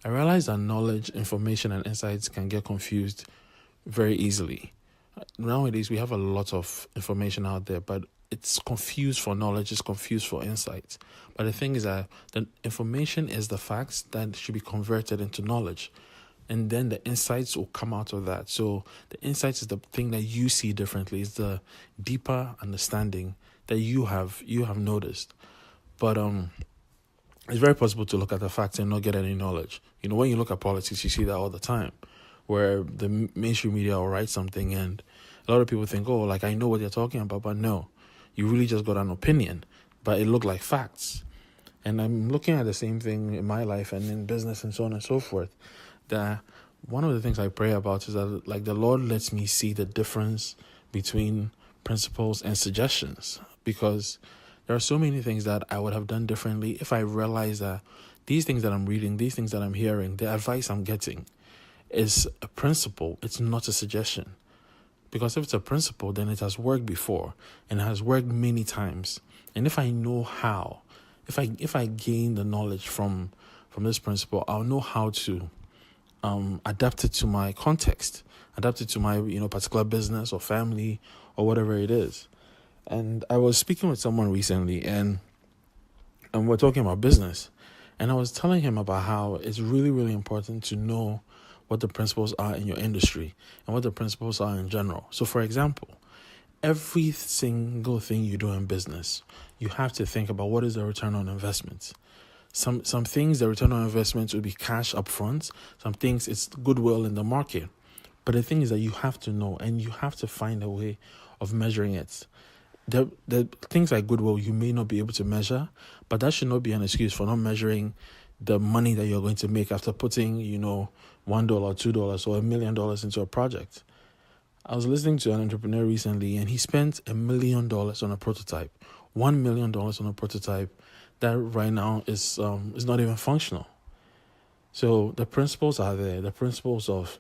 I realized that knowledge, information, and insights can get confused very easily. Nowadays, we have a lot of information out there, but it's confused for knowledge, it's confused for insights. But the thing is that the information is the facts that should be converted into knowledge. And then the insights will come out of that. So the insights is the thing that you see differently. It's the deeper understanding that you have noticed. But it's very possible to look at the facts and not get any knowledge. When you look at politics, you see that all the time, where the mainstream media will write something and a lot of people think, oh, like I know what they're talking about, but no, you really just got an opinion, but it looked like facts. And I'm looking at the same thing in my life and in business and so on and so forth. That one of the things I pray about is that like the Lord lets me see the difference between principles and suggestions, because there are so many things that I would have done differently if I realized that these things that I'm reading, these things that I'm hearing, the advice I'm getting is a principle. It's not a suggestion. Because if it's a principle, then it has worked before and has worked many times. And if I know how, if I gain the knowledge from this principle, I'll know how to adapt it to my context, adapt it to my particular business or family or whatever it is. And I was speaking with someone recently, and we're talking about business, and I was telling him about how it's really, really important to know what the principles are in your industry and what the principles are in general. So, for example, every single thing you do in business, you have to think about what is the return on investment. Some things, the return on investment will be cash upfront. Some things, it's goodwill in the market. But the thing is that you have to know, and you have to find a way of measuring it. The things like goodwill you may not be able to measure, but that should not be an excuse for not measuring the money that you're going to make after putting, $1, $2, or $1 million into a project. I was listening to an entrepreneur recently, and he spent $1 million on a prototype, $1 million on a prototype that right now is not even functional. So the principles are there, the principles of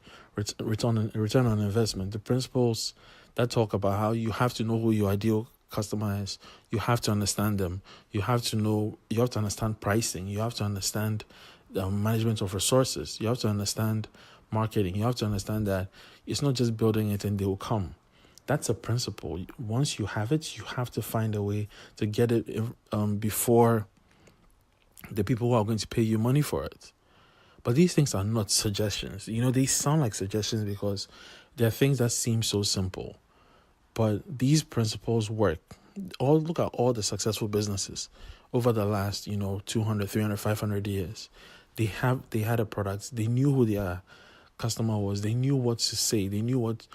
return on investment, the principles that talk about how you have to know who your ideal customer is. You have to understand them. You have to understand pricing. You have to understand the management of resources. You have to understand marketing. You have to understand that it's not just building it and they will come. That's a principle. Once you have it, you have to find a way to get it before the people who are going to pay you money for it. But these things are not suggestions. They sound like suggestions because they're things that seem so simple. But these principles work. Look at all the successful businesses over the last, 200, 300, 500 years. They had a product. They knew who their customer was. They knew what to say. They knew what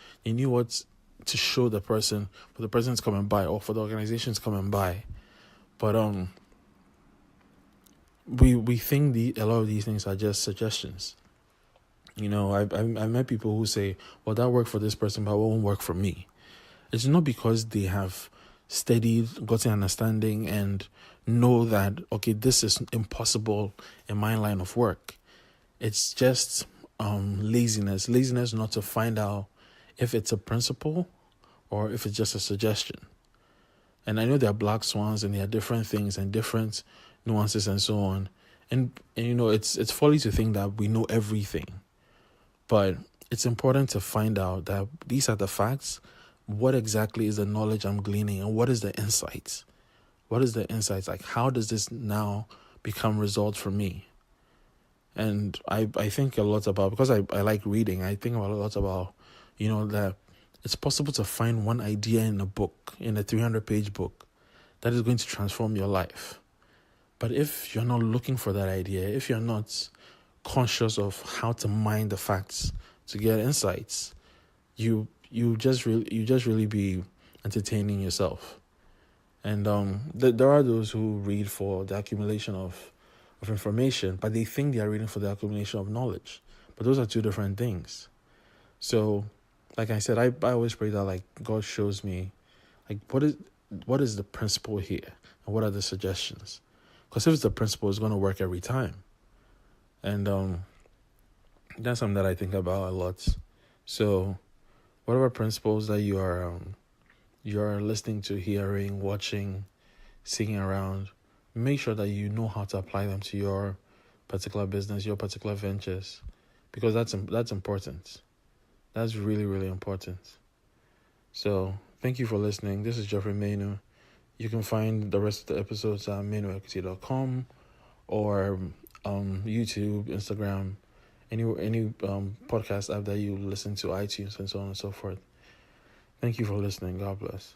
to show the person for the person to come and buy, or for the organizations to come and buy. But we think a lot of these things are just suggestions. I met people who say, well, that worked for this person, but it won't work for me. It's not because they have studied, gotten understanding, and know that, okay, this is impossible in my line of work. It's just laziness not to find out if it's a principle or if it's just a suggestion. And I know there are black swans and there are different things and different nuances and so on. And it's folly to think that we know everything. But it's important to find out that these are the facts. What exactly is the knowledge I'm gleaning, and what is the insights? What is the insights? Like, how does this now become results for me? And I think a lot about, because I like reading, I think a lot about, that it's possible to find one idea in a book, in a 300-page book, that is going to transform your life. But if you're not looking for that idea, if you're not conscious of how to mine the facts to get insights, you just really be entertaining yourself. And there are those who read for the accumulation of information, but they think they are reading for the accumulation of knowledge. But those are two different things. So, like I said, I always pray that like God shows me, like what is the principle here, and what are the suggestions? Because if it's the principle, it's going to work every time. And that's something that I think about a lot. So, whatever principles that you are listening to, hearing, watching, seeing around, make sure that you know how to apply them to your particular business, your particular ventures, because that's important. That's really, really important. So thank you for listening. This is Jeffrey Manu. You can find the rest of the episodes at manuequity.com or YouTube, Instagram, any podcast app that you listen to, iTunes, and so on and so forth. Thank you for listening. God bless.